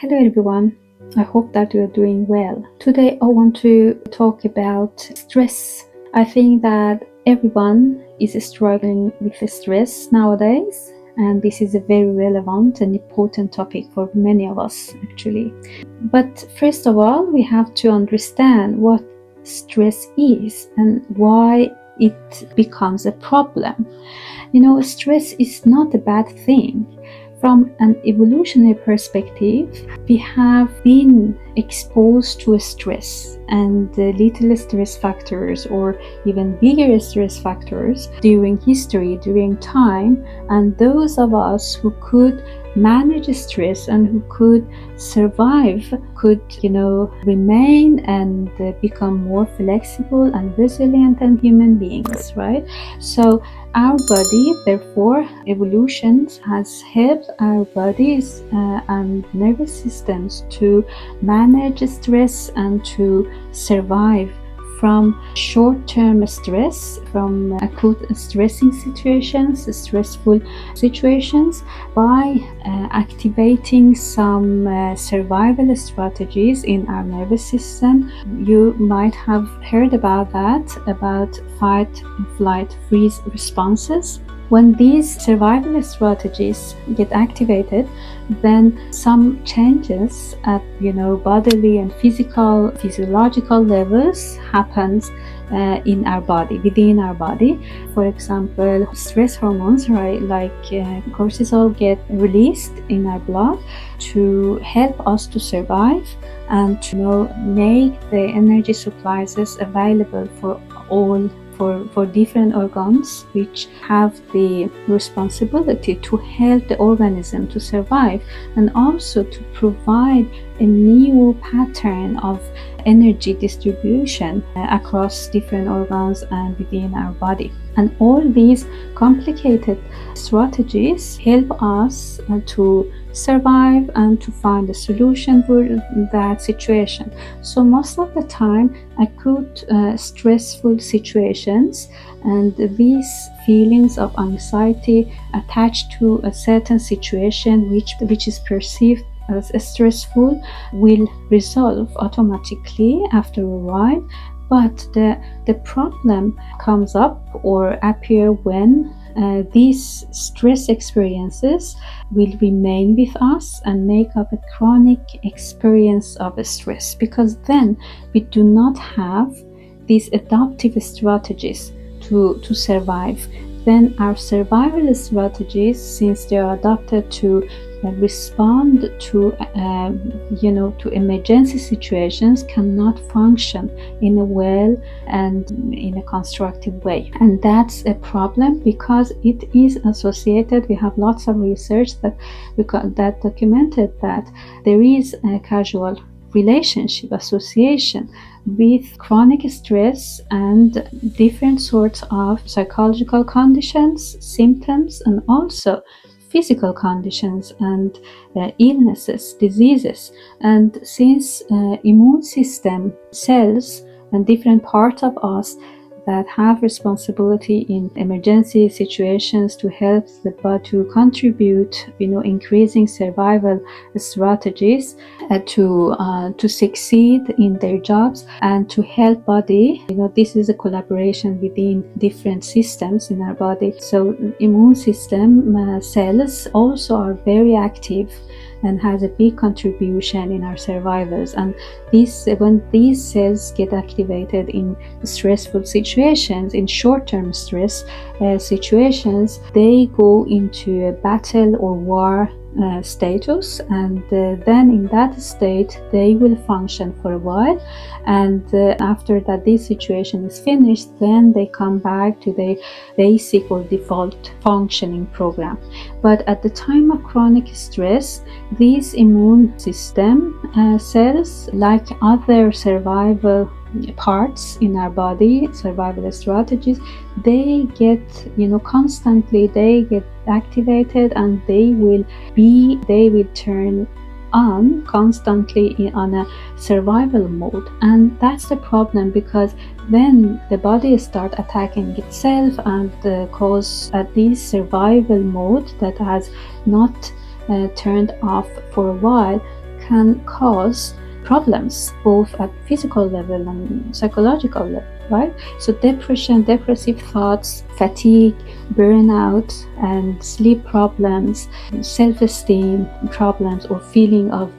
Hello everyone, I hope that you're doing well. Today I want to talk about stress. I think that everyone is struggling with stress nowadays, and this is a very relevant and important topic for many of us actually. But first of all, we have to understand what stress is and why it becomes a problem. Stress is not a bad thing. From an evolutionary perspective, we have been exposed to stress and little stress factors or even bigger stress factors during history, during time, and those of us who could manage stress and who could survive could remain and become more flexible and resilient than human beings, right? So our body, therefore, evolution has helped our bodies and nervous systems to manage stress and to survive from short-term stress, from acute stressing situations, stressful situations, by activating some survival strategies in our nervous system. You might have heard about that, about fight, flight, freeze responses. When these survival strategies get activated, then some changes at bodily and physiological levels happens in our body, within our body. For example, stress hormones, right, like cortisol, get released in our blood to help us to survive and to make the energy supplies available for all. For different organs which have the responsibility to help the organism to survive, and also to provide a new pattern of energy distribution across different organs and within our body. And all these complicated strategies help us to survive and to find a solution for that situation. So most of the time, acute stressful situations and these feelings of anxiety attached to a certain situation which is perceived as stressful will resolve automatically after a while. But the problem comes up or appear when these stress experiences will remain with us and make up a chronic experience of stress, because then we do not have these adaptive strategies to survive. Then our survival strategies, since they are adapted to respond to to emergency situations, cannot function in a well and in a constructive way. And that's a problem because it is associated. We have lots of research that documented that there is a causal relationship, association with chronic stress and different sorts of psychological conditions, symptoms, and also physical conditions and illnesses, diseases. And since immune system cells and different parts of us that have responsibility in emergency situations to help the body to contribute, increasing survival strategies to succeed in their jobs and to help body. This is a collaboration within different systems in our body. So immune system cells also are very active and has a big contribution in our survivals. And when these cells get activated in stressful situations, in short-term stress situations, they go into a battle or war status, and then in that state they will function for a while, and after that this situation is finished, then they come back to their basic or default functioning program. But at the time of chronic stress, these immune system cells, like other survival parts in our body, survival strategies, they get constantly they get activated, and they will turn on constantly on a survival mode. And that's the problem, because then the body start attacking itself and cause this survival mode that has not turned off for a while can cause problems both at physical level and psychological level, right? So depression, depressive thoughts, fatigue, burnout, and sleep problems, self-esteem problems, or feeling of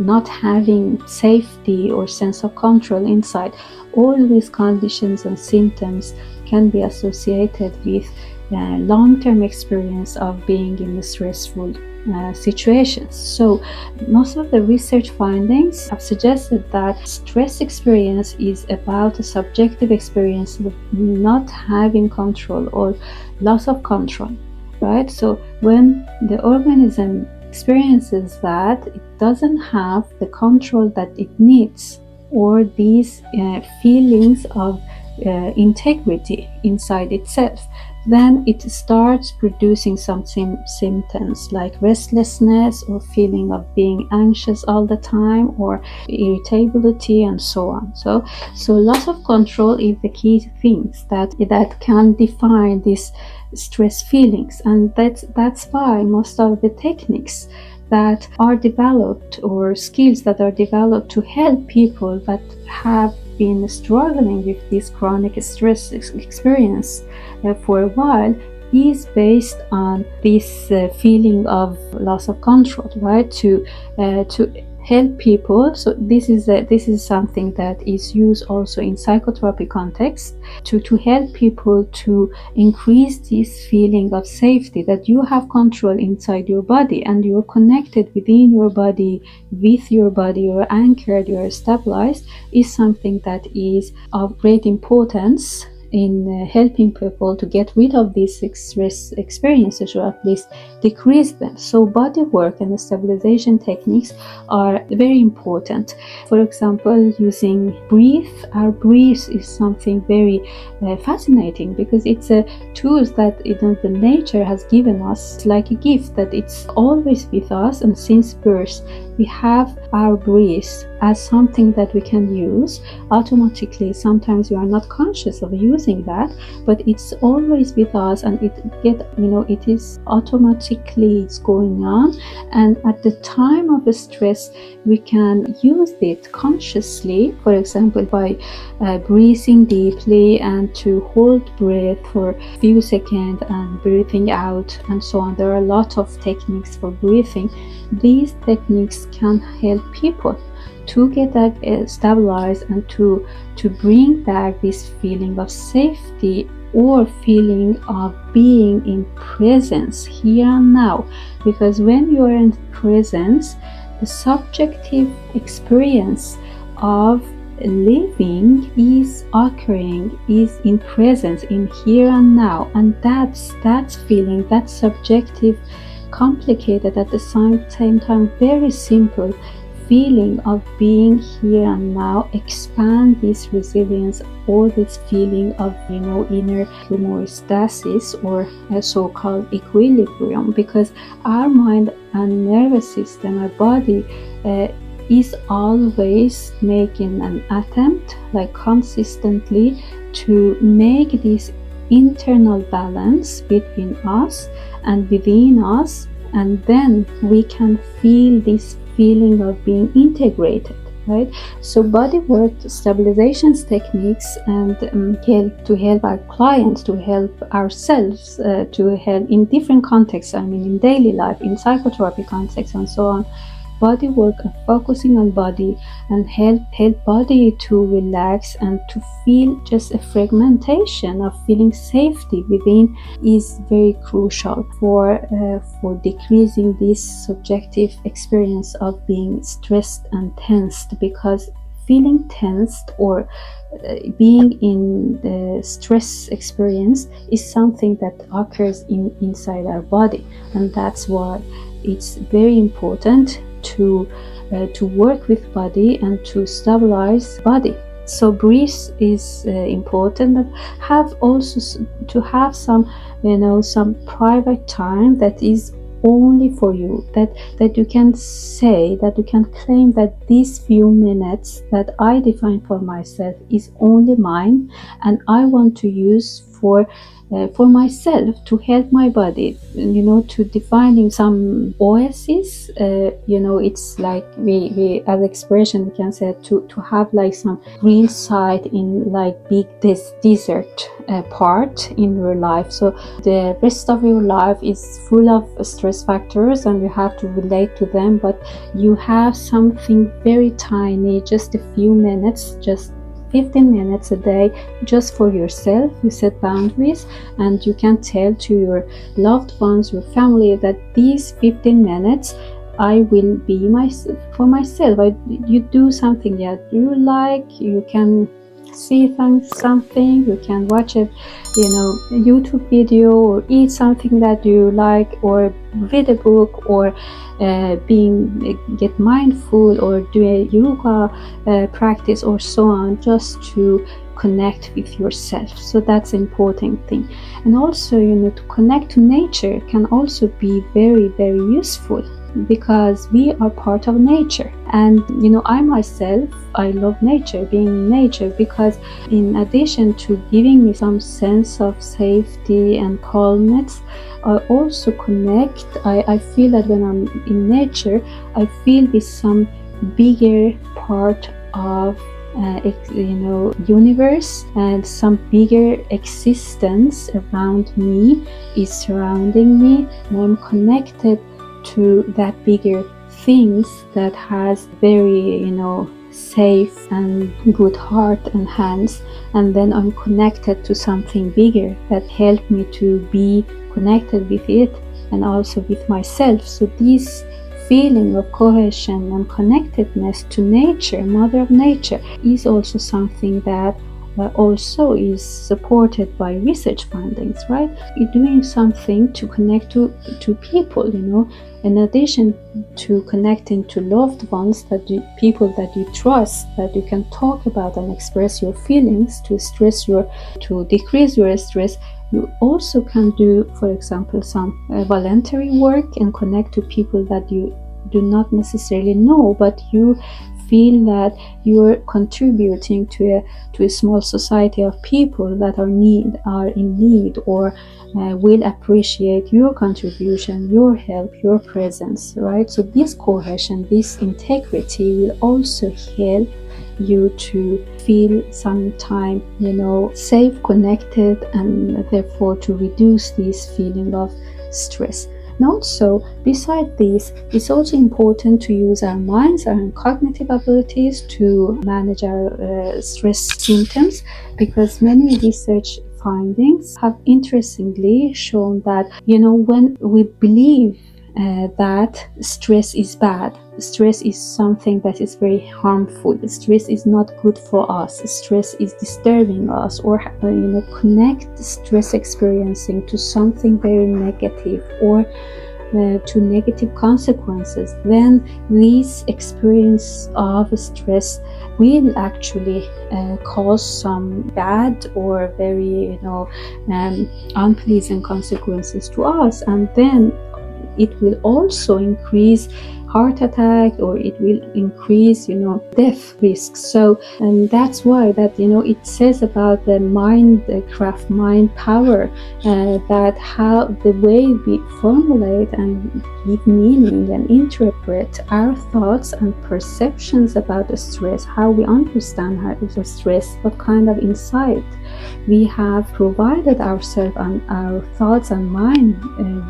not having safety or sense of control inside, all these conditions and symptoms can be associated with long-term experience of being in a stressful situations. So most of the research findings have suggested that stress experience is about a subjective experience of not having control or loss of control, right? So when the organism experiences that, it doesn't have the control that it needs, or these feelings of integrity inside itself, then it starts producing some symptoms like restlessness or feeling of being anxious all the time, or irritability, and so on. So loss of control is the key things that can define these stress feelings, and that's why most of the techniques that are developed, or skills that are developed to help people that have been struggling with this chronic stress experience for a while, is based on this feeling of loss of control, right? To help people. So this is something that is used also in psychotherapy context to help people to increase this feeling of safety, that you have control inside your body and you're connected within your body, with your body, you're anchored, you're stabilized, is something that is of great importance in helping people to get rid of these stress experiences, or at least decrease them. So body work and stabilization techniques are very important. For example, using our breath is something very fascinating, because it's a tool that the nature has given us. It's like a gift that it's always with us, and since birth we have our breath as something that we can use automatically. Sometimes we are not conscious of using that, but it's always with us, and it is automatically it's going on, and at the time of stress we can use it consciously, for example by breathing deeply and to hold breath for a few seconds and breathing out, and so on. There are a lot of techniques for breathing. These techniques can help people to get stabilized and to bring back this feeling of safety, or feeling of being in presence here and now. Because when you are in presence, the subjective experience of living is occurring, is in presence, in here and now, and that's feeling, that subjective, complicated, at the same time very simple feeling of being here and now expand this resilience, or this feeling of inner homeostasis, or a so-called equilibrium. Because our mind and nervous system, our body, is always making an attempt, like consistently, to make this internal balance between us and within us, and then we can feel this feeling of being integrated, right? So body work, stabilizations techniques, and help our clients, to help ourselves, to help in different contexts, in daily life, in psychotherapy context, and so on. Body work and focusing on body, and help body to relax and to feel just a fragmentation of feeling safety within, is very crucial for decreasing this subjective experience of being stressed and tensed. Because feeling tensed, or being in the stress experience, is something that occurs inside our body, and that's why it's very important to work with body and to stabilize body. So breath is important, but have also to have some private time that is only for you, that you can say, that you can claim that these few minutes that I define for myself is only mine, and I want to use for for myself, to help my body, to defining some oasis. It's like we as expression we can say to have like some green side in like big this desert part in your life. So the rest of your life is full of stress factors and you have to relate to them, but you have something very tiny, just a few minutes, just 15 minutes a day, just for yourself. You set boundaries and you can tell to your loved ones, your family, that these 15 minutes I will be for myself. You do something that you like, you can see something, you can watch a YouTube video, or eat something that you like, or read a book, or get mindful, or do a yoga practice, or so on, just to connect with yourself. So that's an important thing. And also, to connect to nature can also be very, very useful, because we are part of nature. And I myself, I love nature, being in nature, because in addition to giving me some sense of safety and calmness, I also connect. I feel that when I'm in nature, I feel with some bigger part of universe, and some bigger existence around me is surrounding me, and I'm connected to that bigger things that has very safe and good heart and hands. And then I'm connected to something bigger that helped me to be connected with it and also with myself. So this feeling of cohesion and connectedness to nature, mother of nature, is also something that also is supported by research findings, right? You're doing something to connect to people, in addition to connecting to loved ones, people that you trust, that you can talk about and express your feelings, to decrease your stress. You also can do, for example, some voluntary work and connect to people that you do not necessarily know, but you feel that you're contributing to a small society of people that are in need, or will appreciate your contribution, your help, your presence, right? So this cohesion, this integrity will also help you to feel sometime safe, connected, and therefore to reduce this feeling of stress. And also, beside this, it's also important to use our minds, our cognitive abilities to manage our stress symptoms, because many research findings have interestingly shown that when we believe that stress is bad, stress is something that is very harmful, stress is not good for us, stress is disturbing us, or connect stress experiencing to something very negative, or to negative consequences, then this experience of stress will actually cause some bad or very unpleasant consequences to us. And then it will also increase heart attack, or it will increase death risks. So that's why that it says about the mind power, that how the way we formulate and give meaning and interpret our thoughts and perceptions about the stress, how we understand how the stress, what kind of insight we have provided ourselves and our thoughts and mind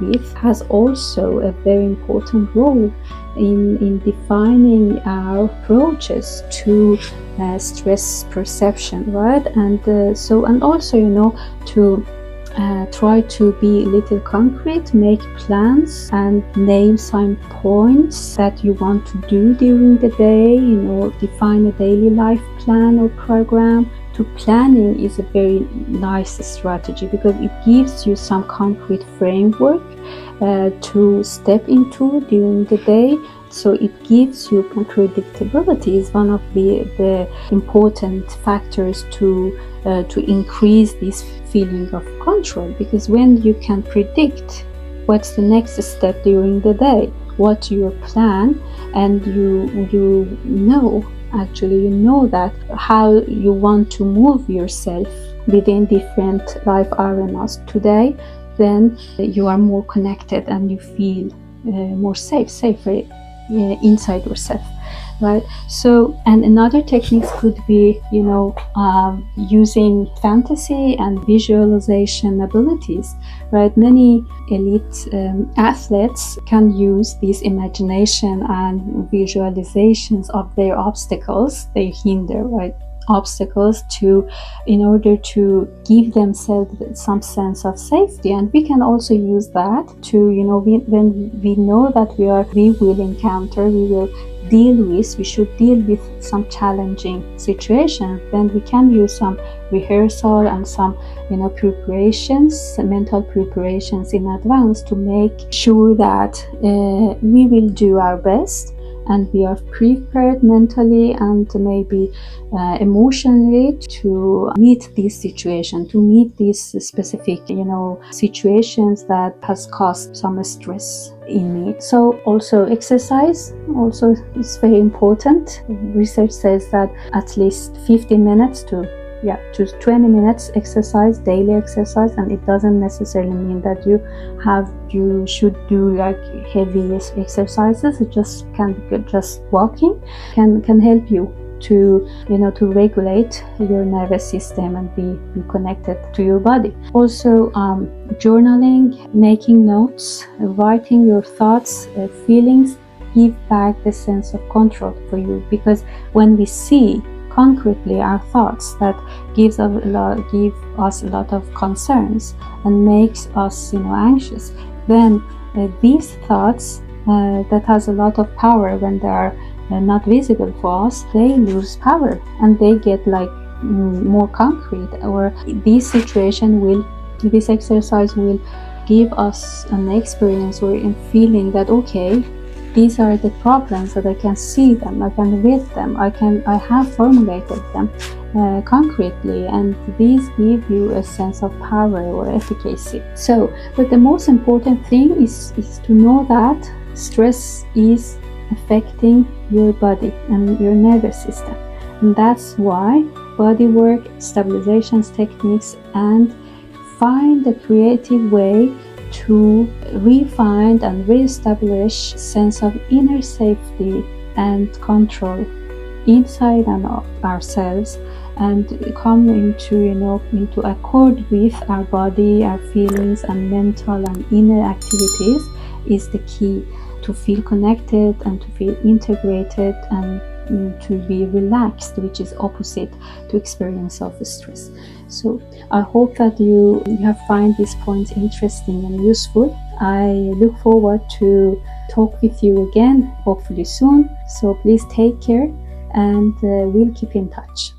with, has also a very important role in defining our approaches to stress perception, right? And also to try to be a little concrete, make plans and name some points that you want to do during the day, define a daily life plan or program. To planning is a very nice strategy, because it gives you some concrete framework to step into during the day. So it gives you predictability, is one of the important factors to increase this feeling of control, because when you can predict what's the next step during the day, what your plan, and you know that how you want to move yourself within different life arenas today, then you are more connected and you feel more safer inside yourself, right? So, and another techniques could be, using fantasy and visualization abilities, right? Many elite athletes can use this imagination and visualizations of their obstacles they hinder, right? Obstacles in order to give themselves some sense of safety. And we can also use that to, when we know that we should deal with some challenging situations, then we can use some rehearsal and some mental preparations in advance to make sure that we will do our best and we are prepared mentally and maybe emotionally to meet this situation, to meet these specific situations that has caused some stress in me. So also exercise also is very important. Research says that at least 15 minutes to 20 minutes exercise, daily exercise, and it doesn't necessarily mean that you should do like heavy exercises. It just walking can help you to regulate your nervous system and be connected to your body. Also journaling, making notes, writing your thoughts, feelings give back the sense of control for you, because when we see concretely our thoughts that give us a lot of concerns and makes us anxious, then these thoughts that has a lot of power, when they are not visible for us, they lose power and they get more concrete. Or this exercise will give us an experience or a feeling that okay, these are the problems, that I can see them, I can read them, I have formulated them concretely, and these give you a sense of power or efficacy. So, but the most important thing is to know that stress is affecting your body and your nervous system, and that's why body work, stabilizations techniques, and find a creative way to refine and reestablish sense of inner safety and control inside and ourselves, and come into accord with our body, our feelings, and mental and inner activities is the key to feel connected and to feel integrated and to be relaxed, which is opposite to experience of stress. So I hope that you have find these points interesting and useful. I look forward to talk with you again, hopefully soon. So please take care, and we'll keep in touch.